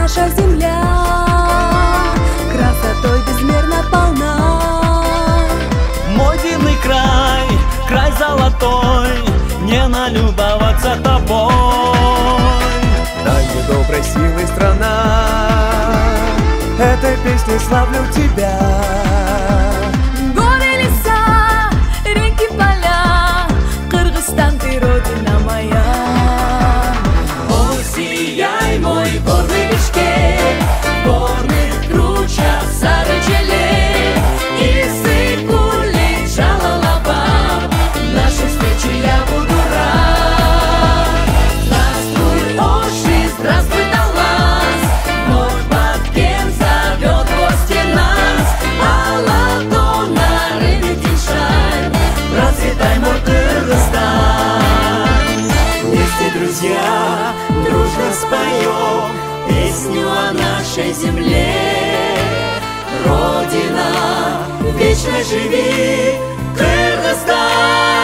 Наша земля красотой безмерно полна. Мой дивный край, край золотой, не налюбоваться тобой. Дай мне доброй силы, страна, этой песней славлю тебя. Горы, леса, реки, поля, Кыргызстан, ты родина моя. О, сияй, мой горный Бишкек, горных кручах Сарычеле, и Сыкули, Джалалабад, нашей встрече я буду рад. Здравствуй, Оши, здравствуй, Талас, вновь Баткен зовет в гости нас. Алатона, Рыбитиншай, процветай, мой Кыргызстан. Вместе, друзья, дружно споем песню о нашей земле. Родина, вечно живи, Кыргызстан!